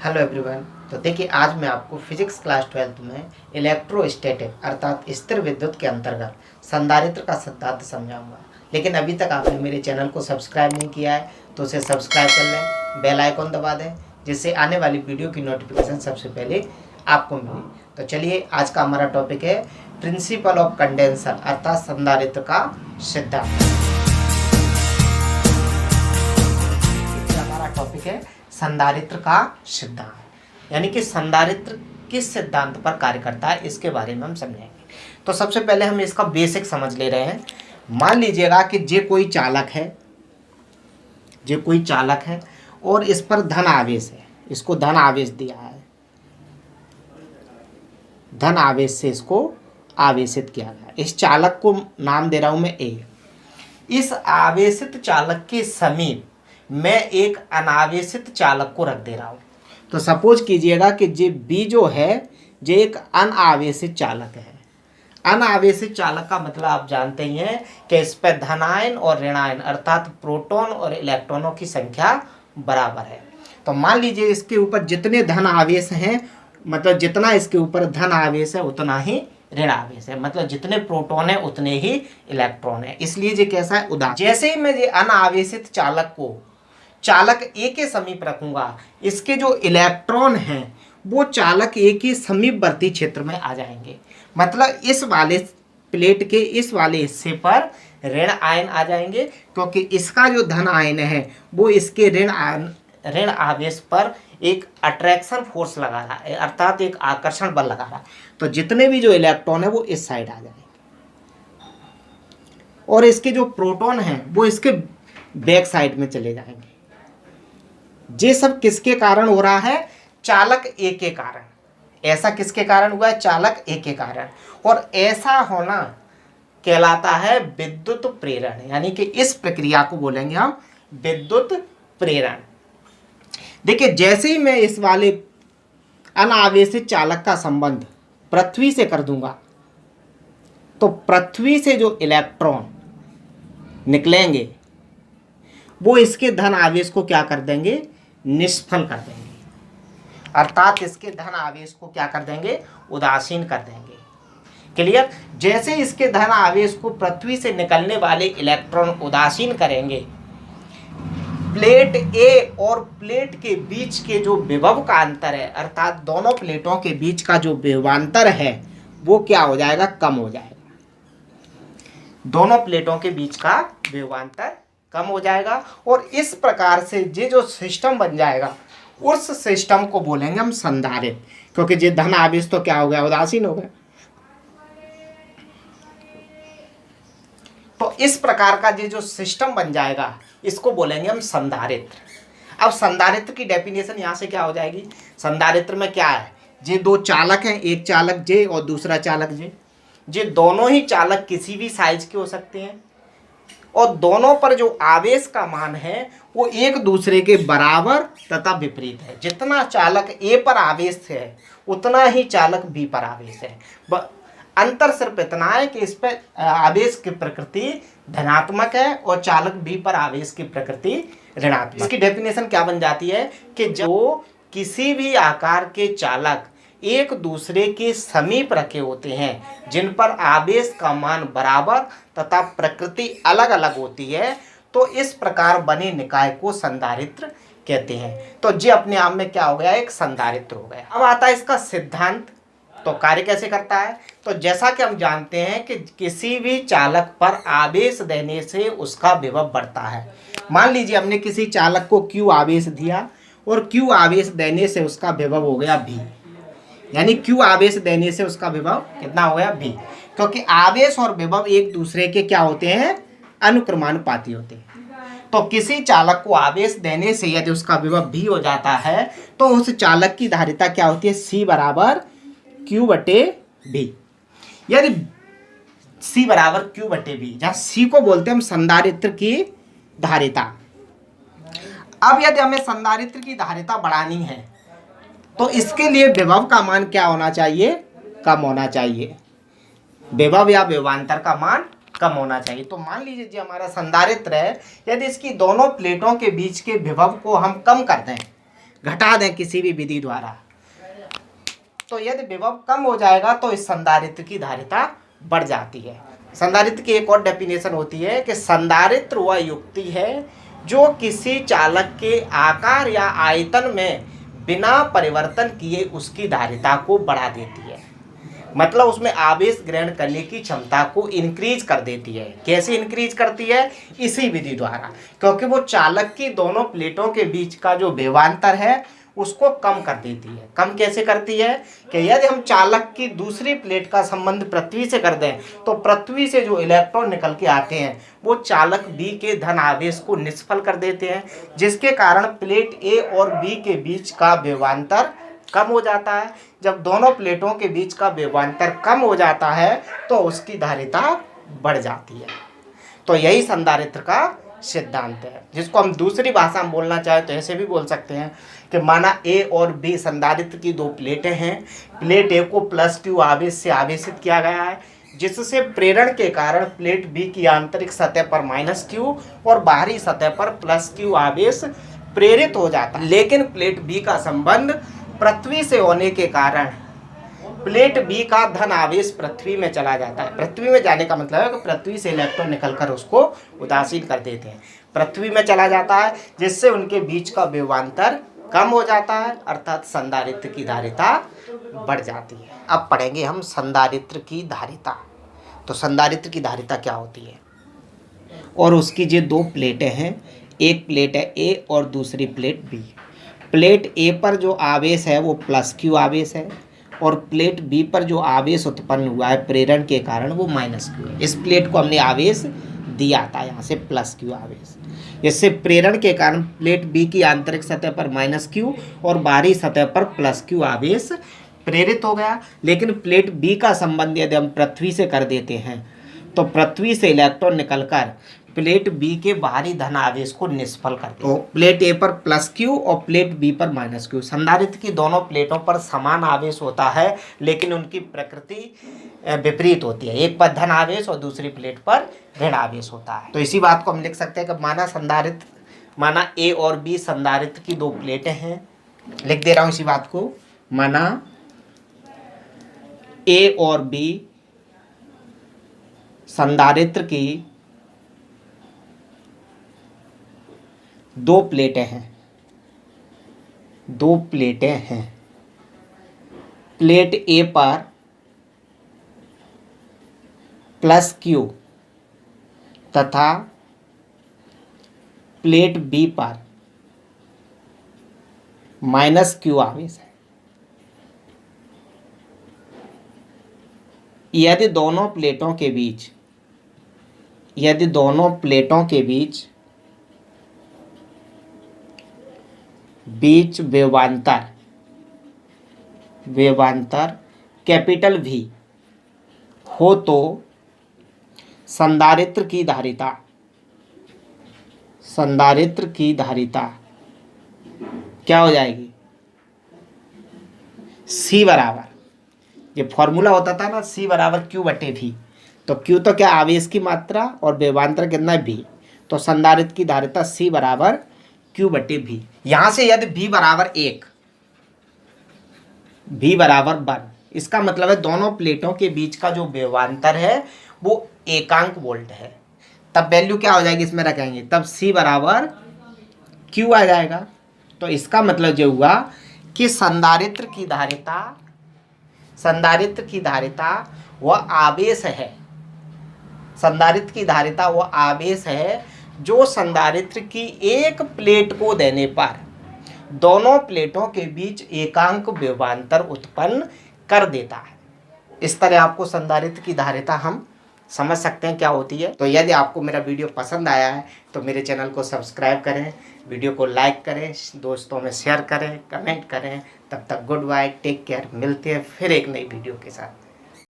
Hello everyone. तो देखिए, आज मैं आपको फिजिक्स क्लास 12 में इलेक्ट्रोस्टैटिक अर्थात स्थिर विद्युत के अंतर्गत संधारित्र का सिद्धांत समझाऊंगा। लेकिन अभी तक आपने मेरे चैनल को सब्सक्राइब नहीं किया है तो उसे सब्सक्राइब कर लें, बेल आइकॉन दबा दें, जिससे आने वाली वीडियो की नोटिफिकेशन सबसे पहले आपको मिले। तो चलिए, आज का हमारा टॉपिक है प्रिंसिपल ऑफ कंडेंसर अर्थात संधारित्र का सिद्धांत। हमारा टॉपिक है संधारित्र का सिद्धांत, यानी कि संधारित्र किस सिद्धांत पर कार्य करता है, इसके बारे में हम समझेंगे। तो सबसे पहले हम इसका बेसिक समझ ले रहे हैं। मान लीजिएगा कि जे कोई चालक है और इस पर धन आवेश है, इसको धन आवेश दिया है, धन आवेश से इसको आवेशित किया गया। इस चालक को नाम दे रहा हूं मैं ए। इस आवेशित चालक के समीप मैं एक अनावेशित चालक को रख दे रहा हूं। तो सपोज कीजिएगा कि जे बी जो है जे एक अनावेशित चालक है। अनावेशित चालक का मतलब आप जानते ही हैं कि इस पर धनायन और ऋणायन अर्थात प्रोटॉन और इलेक्ट्रॉनों की संख्या बराबर है। तो मान लीजिए इसके ऊपर जितने धन आवेश हैं, मतलब जितना इसके ऊपर धन आवेश है उतना ही ऋण आवेश है, मतलब जितने प्रोटॉन है उतने ही इलेक्ट्रॉन है। इसलिए ये कैसा है, उदाहरण जैसे ही मैं ये अनावेशित चालक को चालक ए के समीप रखूंगा, इसके जो इलेक्ट्रॉन हैं वो चालक ए के समीपवर्ती क्षेत्र में आ जाएंगे। मतलब इस वाले प्लेट के इस वाले हिस्से पर ऋण आयन आ जाएंगे, क्योंकि इसका जो धन आयन है वो इसके ऋण आवेश पर एक अट्रैक्शन फोर्स लगा रहा है, अर्थात एक आकर्षण बल लगा रहा है। तो जितने भी जो इलेक्ट्रॉन है वो इस साइड आ जाएंगे और इसके जो प्रोटॉन हैं वो इसके बैक साइड में चले जाएंगे। ये सब किसके कारण हो रहा है? चालक ए के कारण। ऐसा किसके कारण हुआ है? चालक ए के कारण। और ऐसा होना कहलाता है विद्युत प्रेरण, यानी कि इस प्रक्रिया को बोलेंगे हम विद्युत प्रेरण। देखिए, जैसे ही मैं इस वाले अनावेशित चालक का संबंध पृथ्वी से कर दूंगा तो पृथ्वी से जो इलेक्ट्रॉन निकलेंगे वो इसके धन आवेश को क्या कर देंगे? निष्फल कर देंगे, अर्थात इसके धन आवेश को क्या कर देंगे? उदासीन कर देंगे। क्लियर? जैसे इसके धन आवेश को पृथ्वी से निकलने वाले इलेक्ट्रॉन उदासीन करेंगे, प्लेट ए और प्लेट के बीच के जो विभव का अंतर है, अर्थात दोनों प्लेटों के बीच का जो विभवांतर है वो क्या हो जाएगा? कम हो जाएगा। दोनों प्लेटों के बीच का विभवांतर कम हो जाएगा और इस प्रकार से ये जो सिस्टम बन जाएगा उस सिस्टम को बोलेंगे हम संधारित्र, क्योंकि ये धन आवेश तो क्या हो गया? उदासीन हो गया। तो इस प्रकार का ये जो सिस्टम बन जाएगा इसको बोलेंगे हम संधारित्र। अब संधारित्र की डेफिनेशन यहाँ से क्या हो जाएगी? संधारित्र में क्या है? ये दो चालक हैं, एक चालक जे और दूसरा चालक जे। ये दोनों ही चालक किसी भी साइज के हो सकते हैं और दोनों पर जो आवेश का मान है वो एक दूसरे के बराबर तथा विपरीत है। जितना चालक ए पर आवेश है उतना ही चालक बी पर आवेश है। अंतर सिर्फ इतना है कि इस पर आवेश की प्रकृति धनात्मक है और चालक बी पर आवेश की प्रकृति ऋणात्मक। इसकी डेफिनेशन क्या बन जाती है कि जो किसी भी आकार के चालक एक दूसरे के समीप रखे होते हैं, जिन पर आवेश का मान बराबर तथा प्रकृति अलग अलग होती है, तो इस प्रकार बने निकाय को संधारित्र कहते हैं। तो ये अपने आप में क्या हो गया? एक संधारित्र हो गया। अब आता है इसका सिद्धांत। तो कार्य कैसे करता है? तो जैसा कि हम जानते हैं कि किसी भी चालक पर आवेश देने से उसका विभव बढ़ता है। मान लीजिए हमने किसी चालक को Q आवेश दिया और Q आवेश देने से उसका विभव हो गया V, यानी Q आवेश देने से उसका विभव कितना हो गया? V। क्योंकि आवेश और विभव एक दूसरे के क्या होते हैं? अनुक्रमानुपाती होते हैं। तो किसी चालक को आवेश देने से यदि उसका विभव V हो जाता है तो उस चालक की धारिता क्या होती है? C बराबर Q बटे V। यदि C बराबर Q बटे V, जहाँ C को बोलते हैं हम संधारित्र की धारिता। अब यदि हमें संधारित्र की धारिता बढ़ानी है तो इसके लिए विभव का मान क्या होना चाहिए? कम होना चाहिए। विभव या विभवांतर का मान कम होना चाहिए। तो मान लीजिए जो हमारा संधारित्र है, यदि इसकी दोनों प्लेटों के बीच के विभव को हम कम कर दें, घटा दें किसी भी विधि द्वारा, तो यदि विभव कम हो जाएगा तो इस संधारित्र की धारिता बढ़ जाती है। संधारित्र की एक और डेफिनेशन होती है कि संधारित्र वह युक्ति है जो किसी चालक के आकार या आयतन में बिना परिवर्तन किए उसकी धारिता को बढ़ा देती है। मतलब उसमें आवेश ग्रहण करने की क्षमता को इंक्रीज कर देती है। कैसे इंक्रीज करती है? इसी विधि द्वारा, क्योंकि वो चालक की दोनों प्लेटों के बीच का जो विभवांतर है उसको कम कर देती है। कम कैसे करती है कि यदि हम चालक की दूसरी प्लेट का संबंध पृथ्वी से कर दें तो पृथ्वी से जो इलेक्ट्रॉन निकल के आते हैं वो चालक बी के धन आवेश को निष्फल कर देते हैं, जिसके कारण प्लेट ए और बी के बीच का विभवांतर कम हो जाता है। जब दोनों प्लेटों के बीच का विभवांतर कम हो जाता है तो उसकी धारिता बढ़ जाती है। तो यही संधारित्र का सिद्धांत है, जिसको हम दूसरी भाषा में बोलना चाहें तो ऐसे भी बोल सकते हैं कि माना ए और बी संधारित्र की दो प्लेटें हैं। प्लेट ए को +q आवेश से आवेशित किया गया है, जिससे प्रेरण के कारण प्लेट बी की आंतरिक सतह पर -q और बाहरी सतह पर +q आवेश प्रेरित हो जाता है। लेकिन प्लेट बी का संबंध पृथ्वी से होने के कारण प्लेट बी का धन आवेश पृथ्वी में चला जाता है। पृथ्वी में जाने का मतलब है कि पृथ्वी से इलेक्ट्रॉन निकलकर उसको उदासीन कर देते हैं, पृथ्वी में चला जाता है, जिससे उनके बीच का विभवांतर कम हो जाता है, अर्थात संधारित्र की धारिता बढ़ जाती है। अब पढ़ेंगे हम संधारित्र की धारिता। तो संधारित्र की धारिता क्या होती है और उसकी जो दो प्लेटें हैं, एक प्लेट है ए और दूसरी प्लेट बी। प्लेट ए पर जो आवेश है वो +q आवेश है और प्लेट बी पर जो आवेश उत्पन्न हुआ है प्रेरण के कारण वो -q है। इस प्लेट को हमने आवेश दिया था यहाँ से +q आवेश, इससे प्रेरण के कारण प्लेट बी की आंतरिक सतह पर -q और बाहरी सतह पर +q आवेश प्रेरित हो गया। लेकिन प्लेट बी का संबंध यदि हम पृथ्वी से कर देते हैं तो पृथ्वी से इलेक्ट्रॉन निकलकर प्लेट बी के बाहरी धन आवेश को निष्फल कर देते। तो प्लेट ए पर +q और प्लेट बी पर -q। संधारित्र की दोनों प्लेटों पर समान आवेश होता है, लेकिन उनकी प्रकृति विपरीत होती है। एक पर धन आवेश और दूसरी प्लेट पर ऋण आवेश होता है। तो इसी बात को हम लिख सकते हैं कि माना ए और बी संधारित्र की दो प्लेटें हैं। लिख दे रहा हूँ इसी बात को, माना ए और बी संधारित्र की दो प्लेटें हैं। प्लेट ए पर +q तथा प्लेट बी पर -q आवेश है। यदि दोनों प्लेटों के बीच विभवांतर कैपिटल V हो तो संधारित्र की धारिता क्या हो जाएगी? C बराबर, ये फॉर्मूला होता था ना, C बराबर Q/V। तो Q तो क्या आवेश की मात्रा और विभवांतर कितना है V, तो संधारित्र की धारिता C बराबर Q/V। यहाँ से यदि V बराबर 1, V बराबर 1, इसका मतलब है दोनों प्लेटों के बीच का जो विभवांतर है वो एकांक वोल्ट है। तब वैल्यू क्या हो जाएगी इसमें रखेंगे, तब C बराबर Q आ जाएगा। तो इसका मतलब जो हुआ कि संधारित्र की धारिता वह आवेश है। संधारित्र की धारिता वह आवेश है जो संधारित्र की एक प्लेट को देने पर दोनों प्लेटों के बीच एकांक विभवांतर उत्पन्न कर देता है। इस तरह आपको संधारित्र की धारिता हम समझ सकते हैं क्या होती है। तो यदि आपको मेरा वीडियो पसंद आया है तो मेरे चैनल को सब्सक्राइब करें, वीडियो को लाइक करें, दोस्तों में शेयर करें, कमेंट करें। तब तक गुड बाय, टेक केयर। मिलते हैं फिर एक नई वीडियो के साथ।